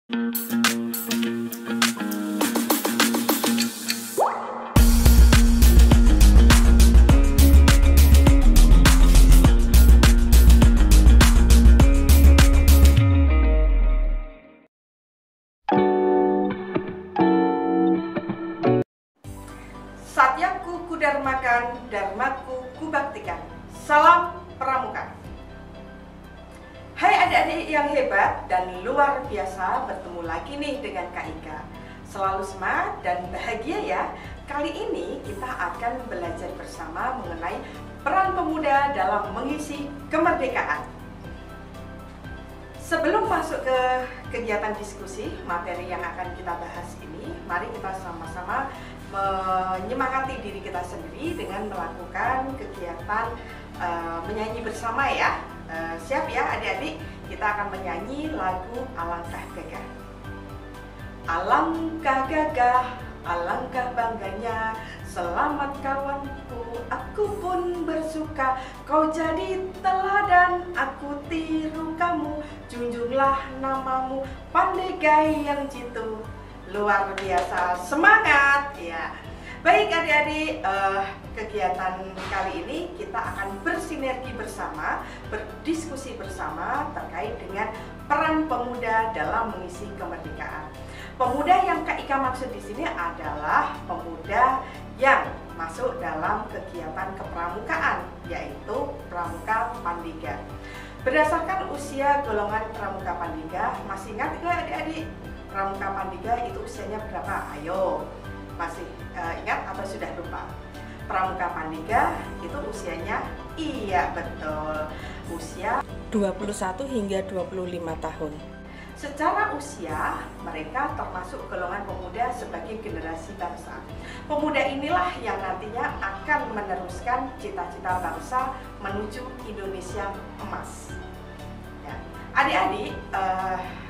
Satyaku kudarmakan, dharmaku kubaktikan. Salam Pramuka. Hai adik-adik yang hebat dan luar biasa, bertemu lagi nih dengan Kak Ika. Selalu semangat dan bahagia ya. Kali ini kita akan belajar bersama mengenai peran pemuda dalam mengisi kemerdekaan. Sebelum masuk ke kegiatan diskusi materi yang akan kita bahas ini, mari kita sama-sama menyemangati diri kita sendiri dengan melakukan kegiatan menyanyi bersama ya. Siap ya adik-adik? Kita akan menyanyi lagu Alangkah Gagah. Alangkah gagah, alangkah bangganya, selamat kawanku, aku pun bersuka. Kau jadi teladan, aku tiru kamu, junjunglah namamu, pandai yang jitu. Luar biasa, semangat ya. Baik adik-adik, kegiatan kali ini kita akan bersinergi bersama, berdiskusi bersama terkait dengan peran pemuda dalam mengisi kemerdekaan. Pemuda yang Kak Ika maksud di sini adalah pemuda yang masuk dalam kegiatan kepramukaan, yaitu Pramuka Pandega. Berdasarkan usia golongan Pramuka Pandega, masih ingat nggak adik-adik? Pramuka Pandega itu usianya berapa? Ayo, masih ingat atau sudah lupa? Pramuka Pandega itu usianya, iya betul, usia 21 hingga 25 tahun. Secara usia, mereka termasuk golongan pemuda sebagai generasi bangsa. Pemuda inilah yang nantinya akan meneruskan cita-cita bangsa menuju Indonesia emas. Ya. Adik-adik,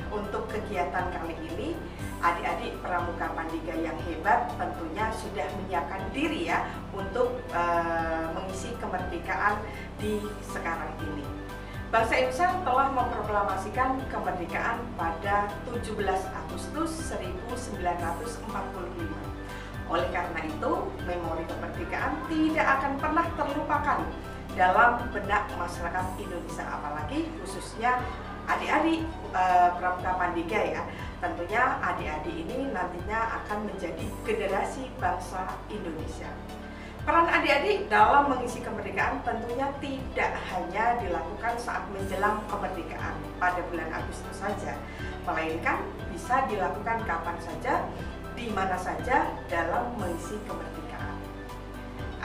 untuk kegiatan kali ini, adik-adik Pramuka Pandega yang hebat tentunya sudah menyiapkan diri ya untuk mengisi kemerdekaan di sekarang ini. Bangsa Indonesia telah memproklamasikan kemerdekaan pada 17 Agustus 1945. Oleh karena itu, memori kemerdekaan tidak akan pernah terlupakan dalam benak masyarakat Indonesia, apalagi khususnya adik-adik Pramuka Pandega ya. Tentunya adik-adik ini nantinya akan menjadi generasi bangsa Indonesia. Peran adik-adik dalam mengisi kemerdekaan tentunya tidak hanya dilakukan saat menjelang kemerdekaan pada bulan Agustus saja, melainkan bisa dilakukan kapan saja, di mana saja dalam mengisi kemerdekaan.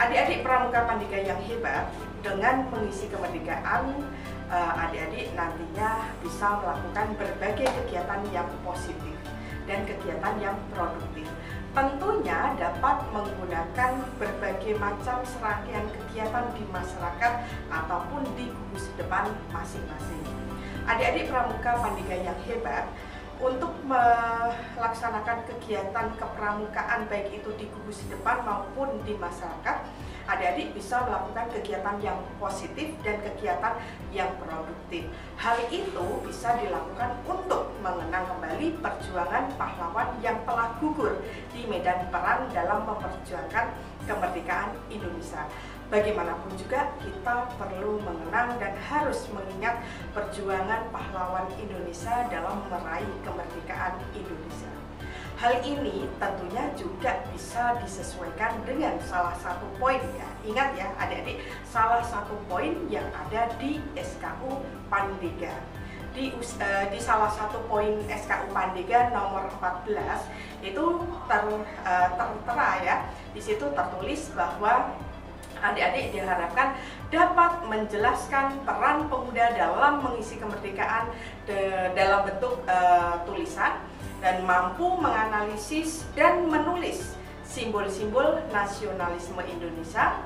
Adik-adik Pramuka Pandega yang hebat, dengan mengisi kemerdekaan, adik-adik nantinya bisa melakukan berbagai kegiatan yang positif dan kegiatan yang produktif. Tentunya dapat menggunakan berbagai macam serangkaian kegiatan di masyarakat ataupun di gugus depan masing-masing. Adik-adik Pramuka Pandega yang hebat, untuk melaksanakan kegiatan kepramukaan baik itu di gugus depan maupun di masyarakat, adik-adik bisa melakukan kegiatan yang positif dan kegiatan yang produktif. Hal itu bisa dilakukan untuk mengenang kembali perjuangan pahlawan yang telah gugur di medan perang dalam memperjuangkan kemerdekaan Indonesia. Bagaimanapun juga kita perlu mengenang dan harus mengingat perjuangan pahlawan Indonesia dalam meraih kemerdekaan Indonesia. Hal ini tentunya juga bisa disesuaikan dengan salah satu poin ya. Ingat ya adik-adik, salah satu poin yang ada di SKU Pandega. Di salah satu poin SKU Pandega nomor 14 itu tertera ya. Di situ tertulis bahwa adik-adik diharapkan dapat menjelaskan peran pemuda dalam mengisi kemerdekaan dalam bentuk tulisan dan mampu menganalisis dan menulis simbol-simbol nasionalisme Indonesia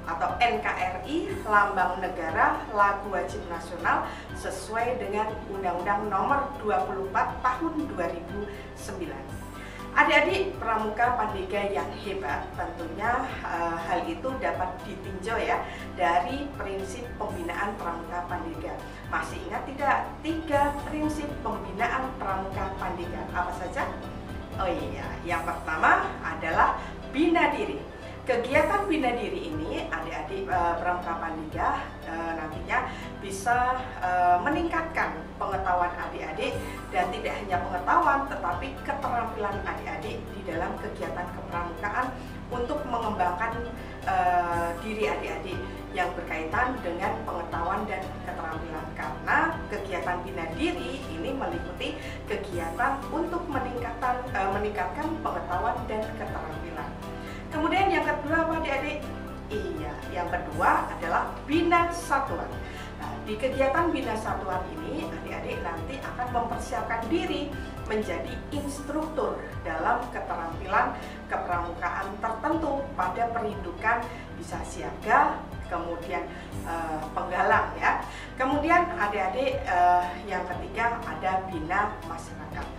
atau NKRI, lambang negara, lagu wajib nasional sesuai dengan Undang-Undang Nomor 24 Tahun 2009. Adik-adik Pramuka Pandega yang hebat, tentunya hal itu dapat ditinjau ya dari prinsip pembinaan Pramuka Pandega. Masih ingat tidak? 3 prinsip pembinaan Pramuka Pandega. Apa saja? Oh iya, yang pertama adalah bina diri. Kegiatan bina diri ini adik-adik Pramuka Pandega nantinya bisa meningkatkan pengetahuan adik-adik, dan tidak hanya pengetahuan tetapi keterampilan adik-adik di dalam kegiatan kepramukaan untuk mengembangkan diri adik-adik yang berkaitan dengan pengetahuan dan keterampilan, karena kegiatan bina diri ini meliputi kegiatan untuk meningkatkan pengetahuan dan keterampilan. Kemudian yang kedua apa adik-adik? Iya, yang kedua adalah bina satuan. Nah, di kegiatan bina satuan ini adik-adik nanti akan mempersiapkan diri menjadi instruktur dalam keterampilan kepramukaan tertentu pada perindukan, bisa siaga, kemudian penggalang ya. Kemudian adik-adik yang ketiga ada bina masyarakat.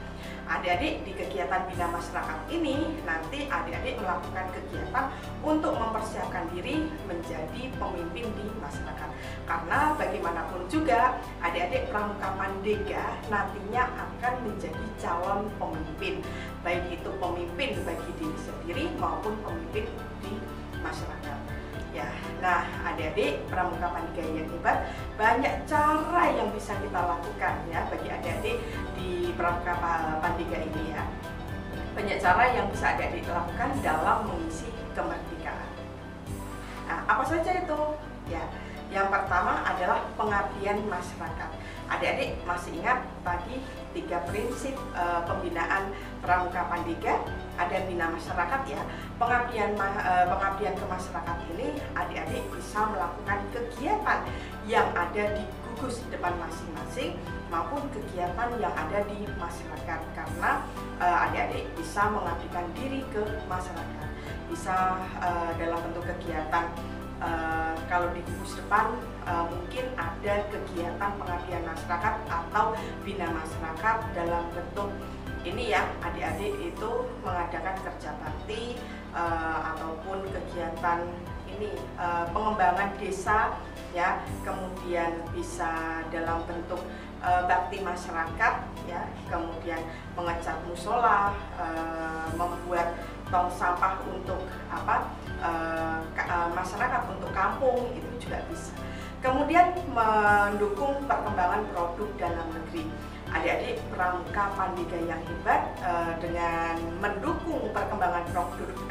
Adik-adik di kegiatan bina masyarakat ini nanti adik-adik melakukan kegiatan untuk mempersiapkan diri menjadi pemimpin di masyarakat. Karena bagaimanapun juga adik-adik Pramuka Pandega nantinya akan menjadi calon pemimpin, baik itu pemimpin bagi diri sendiri maupun pemimpin di masyarakat. Ya, nah adik-adik Pramuka Pandega yang hebat, banyak cara yang bisa kita lakukan ya bagi adik-adik di Pramuka Pandega ini ya. Banyak cara yang bisa adik-adik lakukan dalam mengisi kemerdekaan. Nah, apa saja itu? Ya, yang pertama adalah pengabdian masyarakat. Adik-adik masih ingat tadi 3 prinsip pembinaan Pramuka Pandega? Ada bina masyarakat ya. Pengabdian ke masyarakat ini adik-adik bisa melakukan kegiatan yang ada di gugus depan masing-masing maupun kegiatan yang ada di masyarakat, karena adik-adik bisa mengabdikan diri ke masyarakat. Bisa dalam bentuk kegiatan, kalau di gugus depan mungkin ada kegiatan pengabdian masyarakat atau bina masyarakat dalam bentuk ini ya, adik-adik itu mengadakan kerja bakti ataupun kegiatan ini pengembangan desa ya, kemudian bisa dalam bentuk bakti masyarakat ya, kemudian mengecat musola, membuat tong sampah untuk masyarakat, untuk kampung, itu juga bisa. Kemudian mendukung perkembangan produk dalam negeri. Adik-adik Pramuka Pandega yang hebat dengan mendukung perkembangan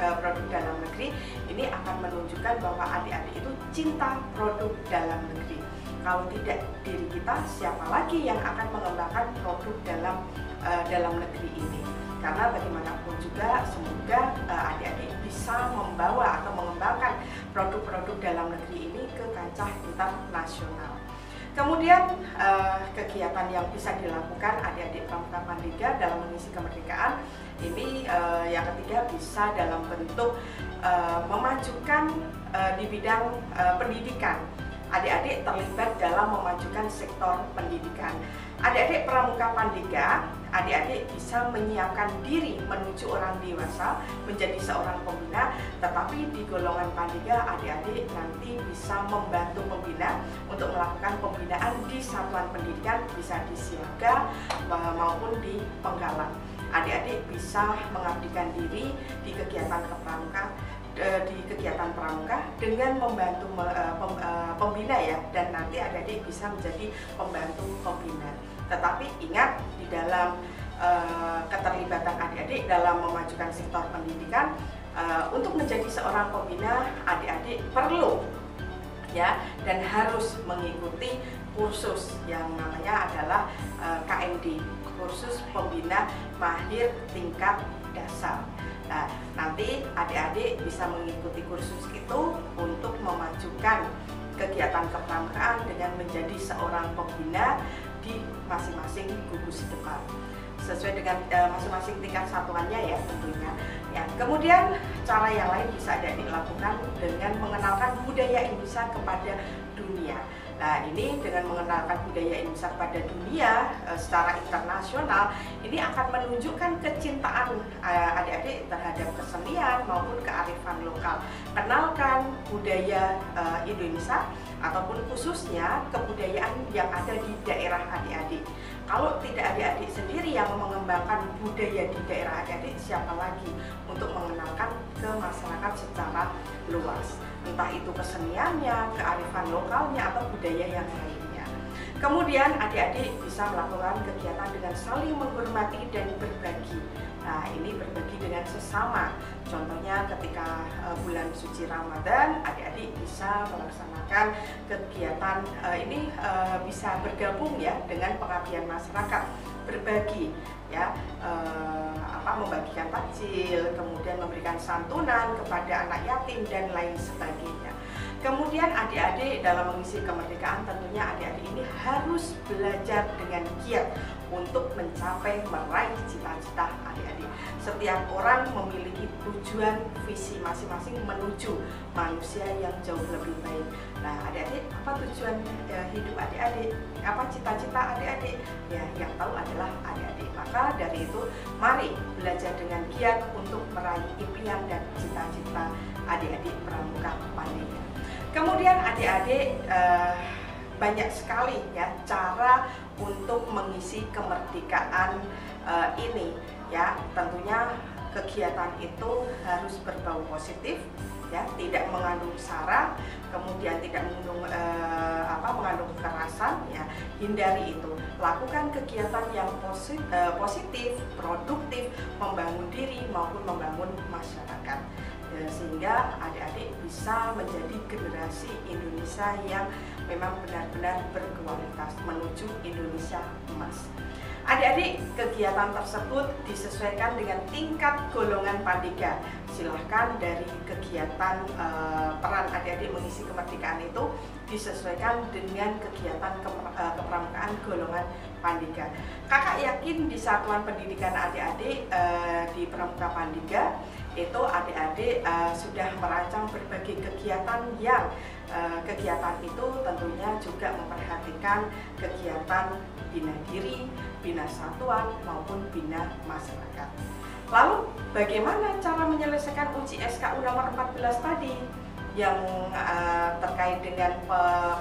produk dalam negeri ini akan menunjukkan bahwa adik-adik itu cinta produk dalam negeri. Kalau tidak diri kita, siapa lagi yang akan mengembangkan produk dalam negeri ini? Karena bagaimanapun juga semoga adik-adik bisa membawa atau mengembangkan produk-produk dalam negeri ini ke kancah internasional. Kemudian kegiatan yang bisa dilakukan adik-adik Pramuka Pandega dalam mengisi kemerdekaan ini yang ketiga bisa dalam bentuk memajukan di bidang pendidikan. Adik-adik terlibat dalam memajukan sektor pendidikan. Adik-adik Pramuka Pandega, adik-adik bisa menyiapkan diri menuju orang dewasa, menjadi seorang pembina, tetapi di golongan Pandega adik-adik nanti bisa membantu pembina untuk melakukan pembinaan di satuan pendidikan, bisa di siaga maupun di penggalang. Adik-adik bisa mengabdikan diri di kegiatan pramuka dengan membantu pembina ya, dan nanti adik-adik bisa menjadi pembantu pembina. Tetapi ingat, di dalam keterlibatan adik-adik dalam memajukan sektor pendidikan, untuk menjadi seorang pembina adik-adik perlu ya dan harus mengikuti kursus yang namanya adalah KMD, kursus pembina mahir tingkat dasar. Nah, nanti adik-adik bisa mengikuti kursus itu untuk memajukan kegiatan kepramukaan dengan menjadi seorang pembina di masing-masing gugus depan sesuai dengan masing-masing tingkat satuannya ya tentunya. Ya, kemudian cara yang lain bisa adik-adik lakukan dengan mengenalkan budaya Indonesia kepada dunia. Nah, ini dengan mengenalkan budaya Indonesia kepada dunia secara internasional, ini akan menunjukkan kecintaan adik-adik terhadap kesenian maupun kearifan lokal. Kenalkan budaya Indonesia ataupun khususnya kebudayaan yang ada di daerah adik-adik. kalau tidak adik-adik sendiri yang mengembangkan budaya di daerah adik-adik, siapa lagi untuk mengenalkan ke masyarakat secara luas, entah itu keseniannya, kearifan lokalnya, atau budaya yang lainnya. Kemudian adik-adik bisa melakukan kegiatan dengan saling menghormati dan berbagi. Nah, ini berbagi dengan sesama. Contohnya ketika bulan suci Ramadan, adik-adik bisa melaksanakan kegiatan ini bisa bergabung ya dengan pengabdian masyarakat, berbagi ya, membagikan takjil, kemudian memberikan santunan kepada anak yatim dan lain sebagainya. Kemudian adik-adik dalam mengisi kemerdekaan, tentunya adik-adik ini harus belajar dengan giat untuk mencapai meraih cita-cita adik-adik. Setiap orang memiliki tujuan visi masing-masing menuju manusia yang jauh lebih baik. Nah, adik-adik, apa tujuan hidup adik-adik? Apa cita-cita adik-adik? Ya, yang tahu adalah adik-adik. Maka dari itu, mari belajar dengan giat untuk meraih impian dan cita-cita adik-adik Pramuka Pandega. Kemudian adik-adik banyak sekali ya cara untuk mengisi kemerdekaan ini ya. Tentunya kegiatan itu harus berbau positif ya, tidak mengandung sara, kemudian tidak mengandung kekerasan ya. Hindari itu. Lakukan kegiatan yang positif, produktif, membangun diri maupun membangun masyarakat. Sehingga adik-adik bisa menjadi generasi Indonesia yang memang benar-benar berkualitas menuju Indonesia emas. Adik-adik, kegiatan tersebut disesuaikan dengan tingkat golongan Pandega. Silahkan dari kegiatan peran adik-adik mengisi kemerdekaan itu disesuaikan dengan kegiatan kepramukaan golongan Pandega. Kakak yakin di satuan pendidikan adik-adik di Pramuka Pandega itu adik-adik sudah merancang berbagai kegiatan yang kegiatan itu tentunya juga memperhatikan kegiatan bina diri, bina satuan maupun bina masyarakat. Lalu bagaimana cara menyelesaikan uji SKU nomor 14 tadi yang terkait dengan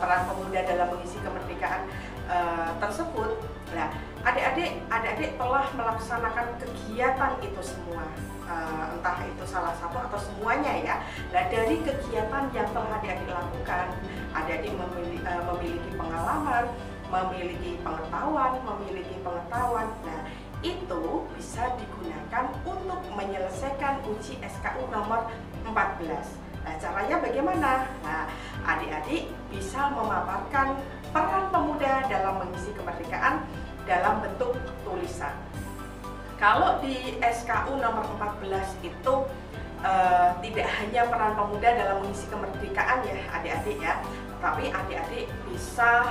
peran pemuda dalam mengisi kemerdekaan tersebut? Nah, adik-adik telah melaksanakan kegiatan itu semua, entah itu salah satu atau semuanya ya. Nah, dari kegiatan yang telah adik-adik lakukan, adik-adik memiliki pengalaman, memiliki pengetahuan. Nah, itu bisa digunakan untuk menyelesaikan uji SKU nomor 14. Nah, caranya bagaimana? Nah, adik-adik bisa memaparkan peran pemuda dalam mengisi kemerdekaan dalam bentuk tulisan. Kalau di SKU nomor 14 itu tidak hanya peran pemuda dalam mengisi kemerdekaan ya adik-adik ya, tapi adik-adik bisa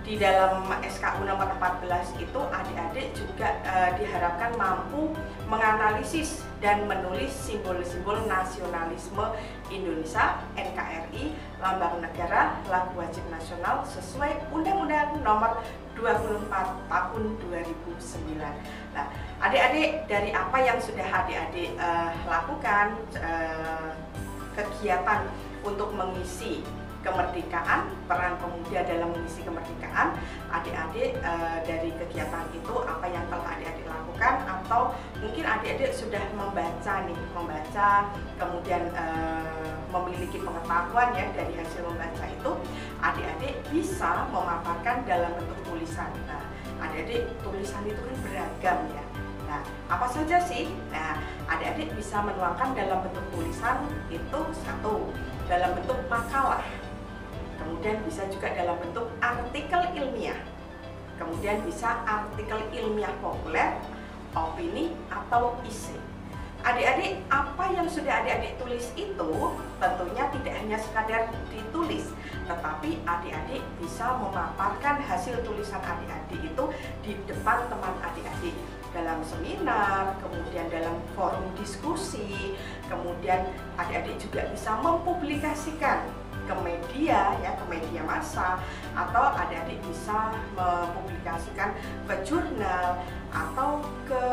di dalam SKU nomor 14 itu adik-adik juga diharapkan mampu menganalisis dan menulis simbol-simbol nasionalisme Indonesia, NKRI, lambang negara, lagu wajib nasional sesuai Undang-Undang nomor 24 tahun 2009. Nah, adik-adik, dari apa yang sudah adik-adik lakukan kegiatan untuk mengisi kemerdekaan, peran pemuda dalam mengisi kemerdekaan, adik-adik dari kegiatan itu apa yang telah adik-adik lakukan, atau mungkin adik-adik sudah membaca, kemudian memiliki pengetahuan ya dari hasil membaca itu, adik-adik bisa memaparkan dalam bentuk tulisan. Nah, adik-adik, tulisan itu kan beragam ya. Nah, apa saja sih? Nah, adik-adik bisa menuangkan dalam bentuk tulisan itu satu, dalam bentuk makalah. Kemudian bisa juga dalam bentuk artikel ilmiah. Kemudian bisa artikel ilmiah populer, opini, atau isi. Adik-adik, apa yang sudah adik-adik tulis itu tentunya tidak hanya sekadar ditulis, tetapi adik-adik bisa memaparkan hasil tulisan adik-adik itu di depan teman adik-adik dalam seminar, kemudian dalam forum diskusi, kemudian adik-adik juga bisa mempublikasikan ke media ya, ke media massa, atau adik-adik bisa mempublikasikan ke jurnal atau ke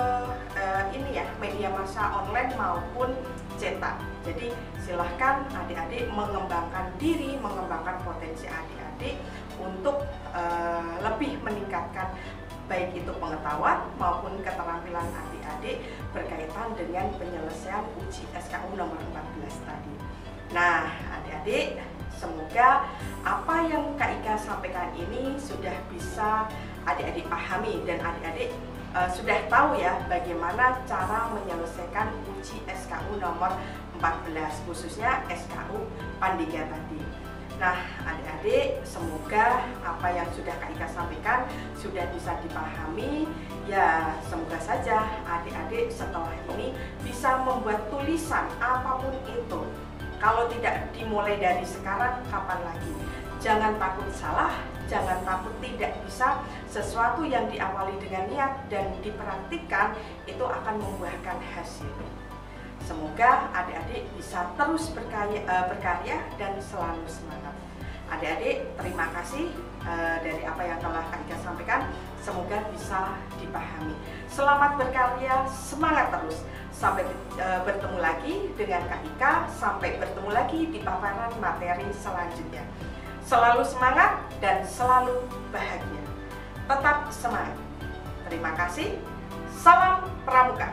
ini ya, media massa online maupun cetak. Jadi silahkan adik-adik mengembangkan diri, mengembangkan potensi adik-adik untuk lebih meningkatkan baik itu pengetahuan maupun keterampilan adik-adik berkaitan dengan penyelesaian uji SKU nomor 14 tadi. Nah, adik-adik, semoga apa yang Kak Ika sampaikan ini sudah bisa adik-adik pahami dan adik-adik sudah tahu ya bagaimana cara menyelesaikan uji SKU nomor 14, khususnya SKU Pandega tadi. Nah, adik-adik, semoga apa yang sudah Kak Ika sampaikan sudah bisa dipahami. Ya, semoga saja adik-adik setelah ini bisa membuat tulisan apapun itu. Kalau tidak dimulai dari sekarang, kapan lagi? Jangan takut salah, jangan takut tidak bisa. Sesuatu yang diawali dengan niat dan dipraktikkan itu akan membuahkan hasil. Semoga adik-adik bisa terus berkarya dan selalu semangat. Adik-adik, terima kasih dari apa yang telah Kak Ika sampaikan. Semoga bisa dipahami. Selamat berkarya, semangat terus. Sampai bertemu lagi dengan Kak Ika. Sampai bertemu lagi di paparan materi selanjutnya. Selalu semangat dan selalu bahagia. Tetap semangat. Terima kasih. Salam Pramuka.